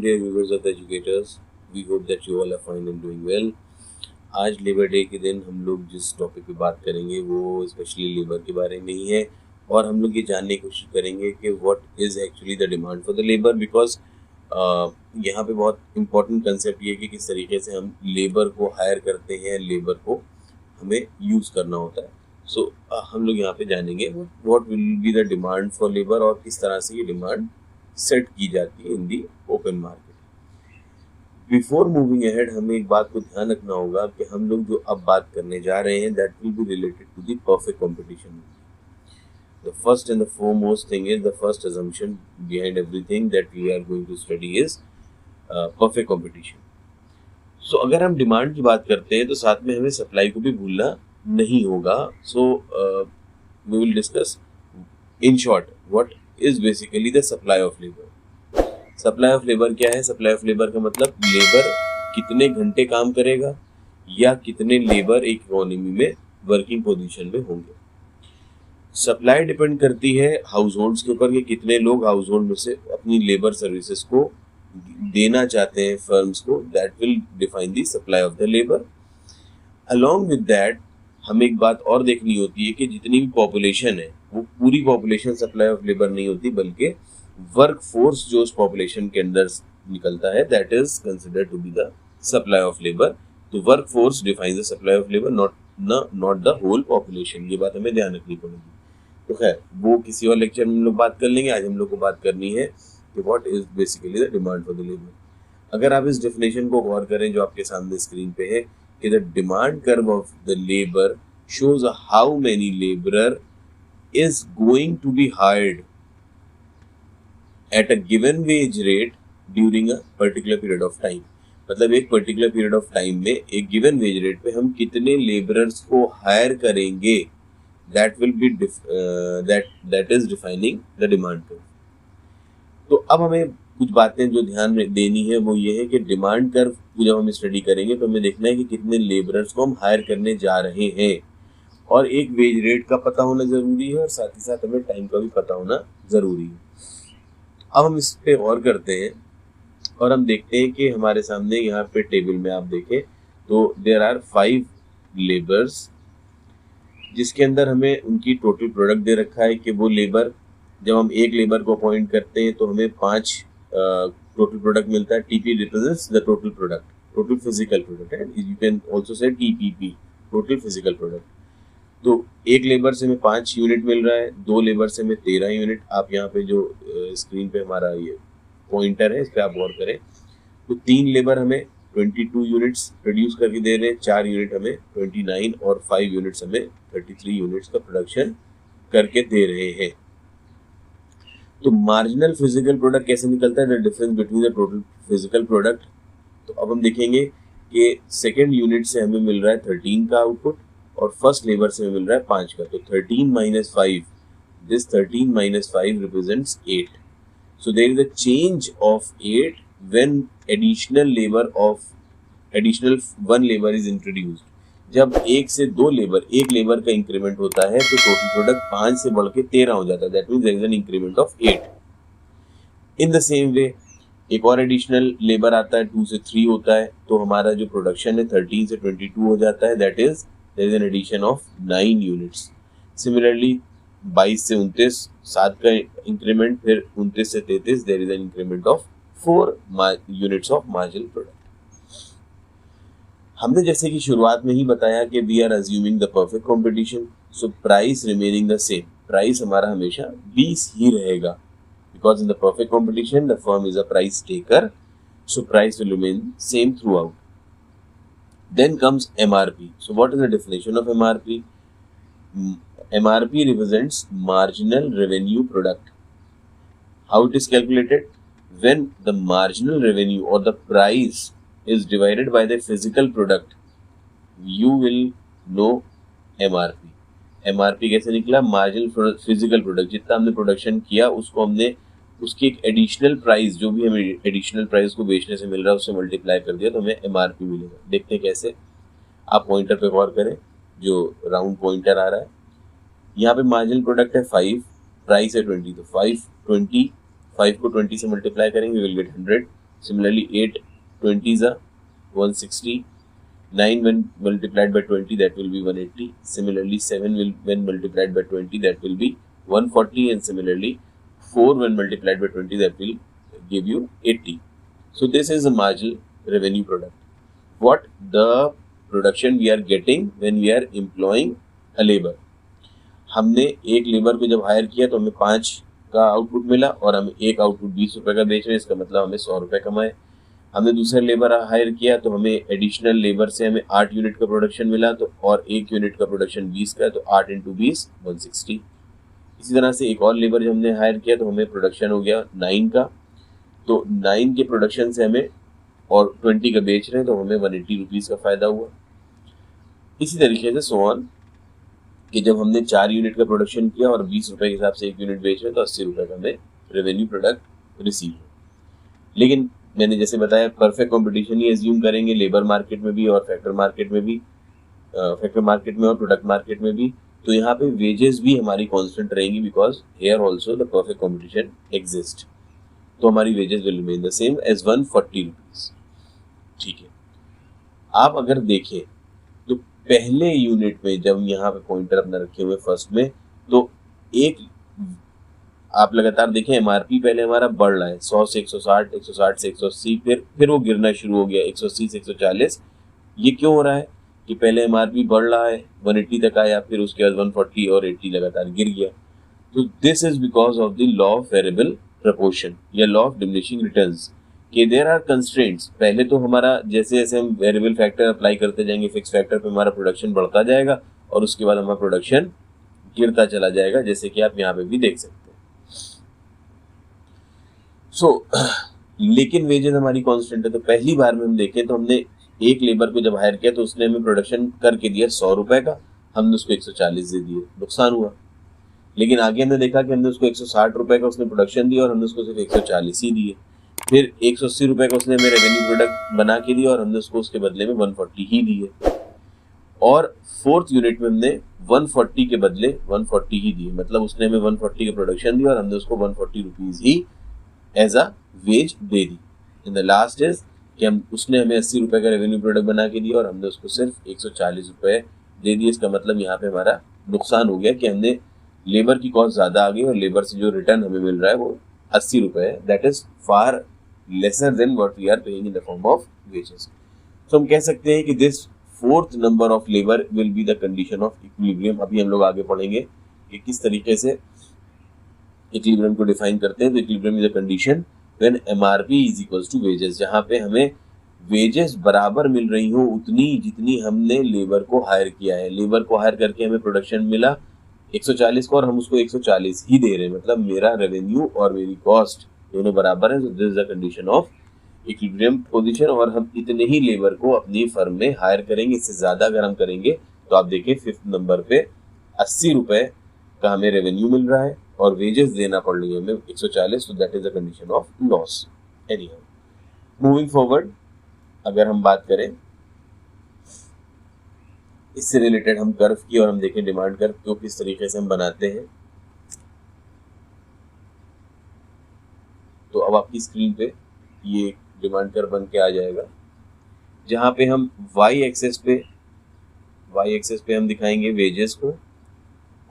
dear viewers of the educators, we hope that you all are fine and doing well. आज labour day के दिन हम लोग जिस टॉपिक पे बात करेंगे वो स्पेशली लेबर के बारे में ही है, और हम लोग ये जानने की कोशिश करेंगे कि what is actually the demand for the labour, because यहाँ पे बहुत इंपॉर्टेंट कंसेप्ट ये है कि किस तरीके से हम लेबर को हायर करते हैं, लेबर को हमें यूज़ करना होता है. सो हम लोग यहाँ पे जानेंगे what will be the demand for labour और किस तरह से ये डिमांड सेट की जाती है in the open market. Before moving ahead हमें एक बात को ध्यान रखना होगा कि हम लोग जो अब बात करने जा रहे हैं that will be related to the perfect competition. The first and the foremost thing is, the first assumption behind everything that we are going to study is perfect competition. So अगर हम डिमांड की बात करते हैं तो साथ में हमें सप्लाई को भी भूलना नहीं होगा. So we will discuss in short what is basically the supply of labor. Supply of labour क्या है? सप्लाई ऑफ लेबर का मतलब लेबर कितने घंटे काम करेगा या कितने लेबर एक इकोनॉमी में वर्किंग पोजीशन में होंगे. सप्लाई डिपेंड करती है हाउस होल्ड्स के ऊपर कि कितने लोग हाउस होल्ड में से अपनी लेबर सर्विसेज को देना चाहते हैं फर्म्स को. That will define the supply of the labour. Along with that हमें एक बात और देखनी होती है कि जितनी भी पॉपुलेशन है वो पूरी पॉपुलेशन सप्लाई ऑफ लेबर नहीं होती, बल्कि वर्क फोर्स जो उस पॉपुलेशन के अंदर निकलता है that is considered to be the supply of labour. तो work force define the supply of labour, not the whole population. ये बात हमें ध्यान रखनी पड़ेगी. तो खैर वो किसी और लेक्चर में हम लोग बात कर लेंगे. आज हम लोग को बात करनी है कि what is basically the demand for the labour. अगर आप इस डेफिनेशन को गौर करें जो आपके सामने स्क्रीन पे है कि the demand curve of the labour shows how many labourer is going to be hired at a given wage rate during a particular period of time. मतलब एक पर्टिकुलर पीरियड ऑफ टाइम में एक given wage rate पे हम कितने labourers को higher करेंगे, that will be that is defining the demand curve. तो अब हमें कुछ बातें जो ध्यान देनी है वो ये है कि डिमांड कर्व जब हम स्टडी करेंगे तो हमें देखना है कि कितने लेबरर्स को हम हायर करने जा रहे हैं, और एक वेज रेट का पता होना ज़रूरी है और साथ ही साथ हमें टाइम का भी पता होना ज़रूरी है. अब हम इस पे गौर करते हैं और हम देखते हैं कि हमारे सामने यहाँ पे टेबल में आप देखें तो देयर आर 5 लेबर्स जिसके अंदर हमें उनकी टोटल प्रोडक्ट दे रखा है कि वो लेबर जब हम एक लेबर को अपॉइंट करते हैं तो हमें 5 टोटल प्रोडक्ट मिलता है. TP represents the total product, total physical product, and you can also say TPP, total physical product. तो एक लेबर से हमें 5 यूनिट मिल रहा है, 2 लेबर से हमें 13 यूनिट. आप यहाँ पे जो स्क्रीन पे हमारा ये पॉइंटर है इस पर आप गौर करें तो 3 लेबर हमें 22 यूनिट्स प्रोड्यूस करके दे रहे हैं, 4 यूनिट हमें 29 और 5 यूनिट्स हमें 33 यूनिट्स का प्रोडक्शन करके दे रहे हैं. तो मार्जिनल फिजिकल प्रोडक्ट कैसे निकलता है, the difference between the total physical product. तो अब हम देखेंगे कि सेकेंड यूनिट से हमें मिल रहा है 13 का आउटपुट और फर्स्ट लेबर से हमें मिल रहा है 5 का. तो 13 minus 5, this 13 minus 5 represents 8. So there is a change of 8 when additional 1 labor is introduced. जब 1 से 2 लेबर, एक लेबर का इंक्रीमेंट होता है तो टोटल प्रोडक्ट 5 से बढ़ के 13 हो जाता है. That means there is an increment of 8. In the same way एक और एडिशनल लेबर आता है, 2 से 3 होता है, तो हमारा जो प्रोडक्शन है 13 से 22 हो जाता है. That is there is an addition of 9 units. Similarly 22 से 29 7 का इंक्रीमेंट, फिर 29 से 33 there is an increment of 4 units of marginal product. हमने जैसे कि शुरुआत में ही बताया कि we are assuming the perfect competition, so price remaining the same. Price हमारा हमेशा 20 ही रहेगा, because in the perfect competition the firm is a price taker, so price will remain same throughout. Then comes MRP. So what is the definition of MRP? MRP represents marginal revenue product. How it is calculated? When the marginal revenue or the price is divided by the physical product, you will know MRP. MRP कैसे निकला? Marginal physical product, जितना हमने production किया उसको हमने उसकी एक additional price, जो भी हमें एडिशनल प्राइस को बेचने से मिल रहा है उससे मल्टीप्लाई कर दिया तो हमें MRP मिलेगा. देखते हैं कैसे. आप पॉइंटर पे गौर करें, जो राउंड पॉइंटर आ रहा है यहाँ पे मार्जिनल प्रोडक्ट है 5, प्राइस है 20, तो 5 को 20 से मल्टीप्लाई करेंगे will get 100. Similarly, 8 20s are 160. 9 when multiplied by 20, that will be 180. Similarly, 7 will when multiplied by 20, that will be 140. And similarly, 4 when multiplied by 20, that will give you 80. So this is a marginal revenue product. What the production we are getting when we are employing a labor. हमने एक labour को जब higher किया तो हमें 5 का output मिला और हम एक आउटपुट 20 रुपए का बेच रहे हैं, इसका मतलब हमें 100 रुपए कमाए। हमने दूसरा लेबर हायर किया तो हमें एडिशनल लेबर से हमें 8 यूनिट का प्रोडक्शन मिला, तो और एक यूनिट का प्रोडक्शन 20 का है, तो 8 × 20 160। इसी तरह से एक और लेबर जब हमने हायर किया तो हमें प्रोडक्शन हो गया 9 का, तो 9 के प्रोडक्शन से हमें और 20 का बेच रहे हैं तो हमें 180 रुपीज़ का फ़ायदा हुआ। इसी तरीके से सो ऑन कि जब हमने 4 यूनिट का प्रोडक्शन किया और 20 रुपए के हिसाब से एक यूनिट बेच रहे हैं तो 80 रुपए का हमें रेवेन्यू प्रोडक्ट रिसीव हो। लेकिन मैंने जैसे बताया परफेक्ट कंपटीशन ही एज्यूम करेंगे लेबर मार्केट में भी और फैक्टर मार्केट में भी, फैक्टर मार्केट में और प्रोडक्ट मार्केट में भी, तो यहाँ पे वेजेस भी हमारी कांस्टेंट रहेंगी because here also the perfect competition exist. तो हमारी wages will remain the same as 140 rupees. ठीक है, आप अगर देखें तो पहले यूनिट में जब यहाँ पे पॉइंटर अपना रखे हुए फर्स्ट में, तो एक आप लगातार देखें एमआरपी पहले हमारा बढ़ रहा है 100 से 160, 160 से 180, फिर वो गिरना शुरू हो गया 180 से 140। ये क्यों हो रहा है कि पहले एमआरपी बढ़ रहा है 180 तक आया, फिर उसके बाद 140 और 80 लगातार गिर गया। तो this is because of the law of variable proportion या लॉ ऑफ डिमिनिशिंग रिटर्न्स कि देयर आर कंस्ट्रेंट्स। पहले तो हमारा जैसे जैसे हम वेरिएबल फैक्टर अप्लाई करते जाएंगे फिक्स फैक्टर पे हमारा प्रोडक्शन बढ़ता जाएगा और उसके बाद हमारा प्रोडक्शन गिरता चला जाएगा, जैसे कि आप यहाँ पे भी देख सकते हैं। लेकिन वेजेस हमारी कांस्टेंट है। तो पहली बार में हम देखें तो हमने एक लेबर को जब हायर किया तो उसने हमें प्रोडक्शन करके दिया 100 रुपए का, हमने उसको 140 दे दिए, नुकसान हुआ। लेकिन आगे हमने देखा कि हमने उसको 160 रुपए का उसने प्रोडक्शन दिया और हमने उसको सिर्फ 140 ही दिए। फिर 180 रुपए का उसने हमें रेवेन्यू प्रोडक्ट बना के दिया और हमने उसको उसके बदले में 140 ही दिए। और फोर्थ यूनिट में हमने 140 के बदले 140 ही दिए, मतलब उसने हमें 140 का प्रोडक्शन दिया और हमने उसको 140 रुपीज ही एज अ वेज दे दी। इन द लास्ट इज कि हम उसने हमें 80 रुपए का रेवेन्यू प्रोडक्ट बना के दिया और हमने उसको सिर्फ 140 रुपए दे दिए। इसका मतलब यहाँ पे हमारा नुकसान हो गया कि हमने लेबर की कॉस्ट ज्यादा आ गई और लेबर से जो रिटर्न हमें मिल रहा है वो 80 रुपए है। That is far lesser than what we are paying in the form of wages. तो हम कह सकते हैं कि this fourth number of labour will be the condition of equilibrium. अभी हम लोग आगे पढ़ेंगे कि किस तरीके से इक्विलिब्रियम को डिफाइन करते हैं। तो equilibrium is a condition when MRP is equals to wages, जहां पे हमें वेजेस बराबर मिल रही हो उतनी जितनी हमने लेबर को हायर किया है। लेबर को हायर करके हमें प्रोडक्शन मिला 140 का और हम उसको 140 ही दे रहे हैं, मतलब मेरा रेवेन्यू और मेरी कॉस्ट दोनों बराबर है। This is the condition of equilibrium position. और हम इतने ही लेबर को अपनी फर्म में हायर करेंगे, इससे ज्यादा अगर हम करेंगे तो आप देखिए फिफ्थ नंबर पे 80 रुपए का हमें रेवेन्यू मिल रहा है और वेजेस देना पड़ रही है हमें 140। तो that is the condition of loss. Anyhow moving forward, अगर हम बात करें इससे रिलेटेड हम कर्व की और हम देखें डिमांड कर्व को किस तरीके से हम बनाते हैं। तो अब आपकी स्क्रीन पे ये डिमांड कर्व बन के आ जाएगा, जहां पे हम वाई एक्सेस पे हम दिखाएंगे वेजेस को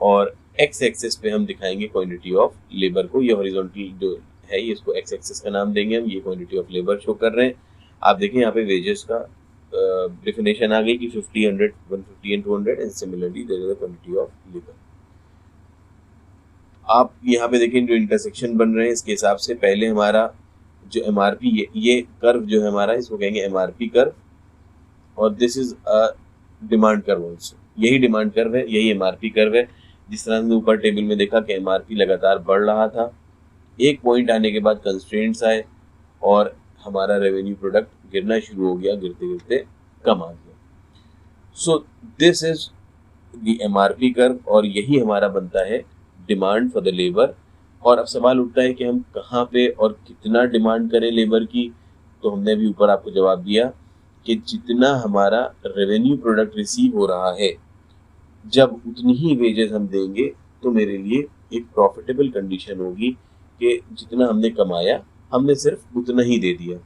और एक्स एक्सेस पे हम दिखाएंगे क्वांटिटी ऑफ लेबर को। ये हॉरिजॉन्टल जो है ये इसको एक्स एक्सेस का नाम देंगे हम, ये क्वांटिटी ऑफ लेबर शो कर रहे हैं। आप देखें यहाँ पे वेजेस का डेफिनेशन आ गई कि 50, 100, 150 and 200 and similarly there is a quantity of labour. आप यहाँ पे देखें जो इंटरसेक्शन बन रहे हैं इसके हिसाब से पहले हमारा जो एमआरपी ये कर्व जो है हमारा इसको कहेंगे एमआरपी कर्व और this is a demand curve also. यही डिमांड कर्व है, यही एमआरपी कर्व है। जिस तरह से ऊपर टेबल में देखा कि एमआरपी लगातार बढ़ रहा था, एक पॉइंट आने के बाद कंस्ट्रेंट्स आए और हमारा रेवेन्यू प्रोडक्ट गिरना शुरू हो गया, गिरते गिरते कम आ गया। So this is the MRP curve और यही हमारा बनता है डिमांड फॉर द लेबर। और अब सवाल उठता है कि हम कहाँ पे और कितना डिमांड करें लेबर की। तो हमने अभी ऊपर आपको जवाब दिया कि जितना हमारा रेवेन्यू प्रोडक्ट रिसीव हो रहा है जब उतनी ही वेजेस हम देंगे तो मेरे लिए एक प्रॉफिटेबल कंडीशन होगी कि जितना हमने कमाया हमने सिर्फ उतना ही दे दिया।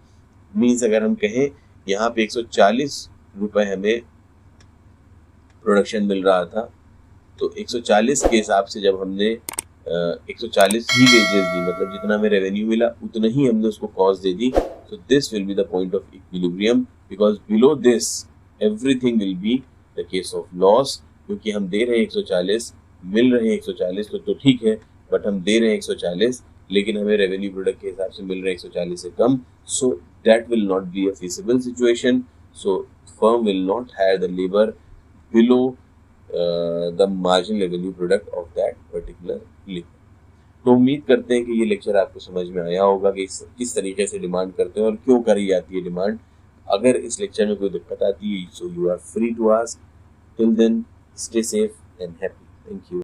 मीन्स अगर हम कहें यहाँ पे 140 रुपए हमें प्रोडक्शन मिल रहा था, तो 140 के हिसाब से जब हमने 140 ही वेजेस दी, मतलब जितना हमें रेवेन्यू मिला उतना ही हमने उसको cost they the. So this will be the point of equilibrium, because below this everything will be the case of loss, क्योंकि हम दे रहे हैं 140, मिल रहे हैं 140 तो ठीक है, बट हम दे रहे हैं 140 लेकिन हमें रेवेन्यू प्रोडक्ट के हिसाब से मिल रहे हैं 140 से कम। So that will not be a feasible situation. So firm will not hire the labour below the marginal revenue product of that particular labor। तो उम्मीद करते हैं कि ये लेक्चर आपको समझ में आया होगा कि किस तरीके से डिमांड करते हैं और क्यों करी जाती है डिमांड। अगर इस लेक्चर में कोई दिक्कत आती है, so you are free to ask. Till then, stay safe and happy. Thank you.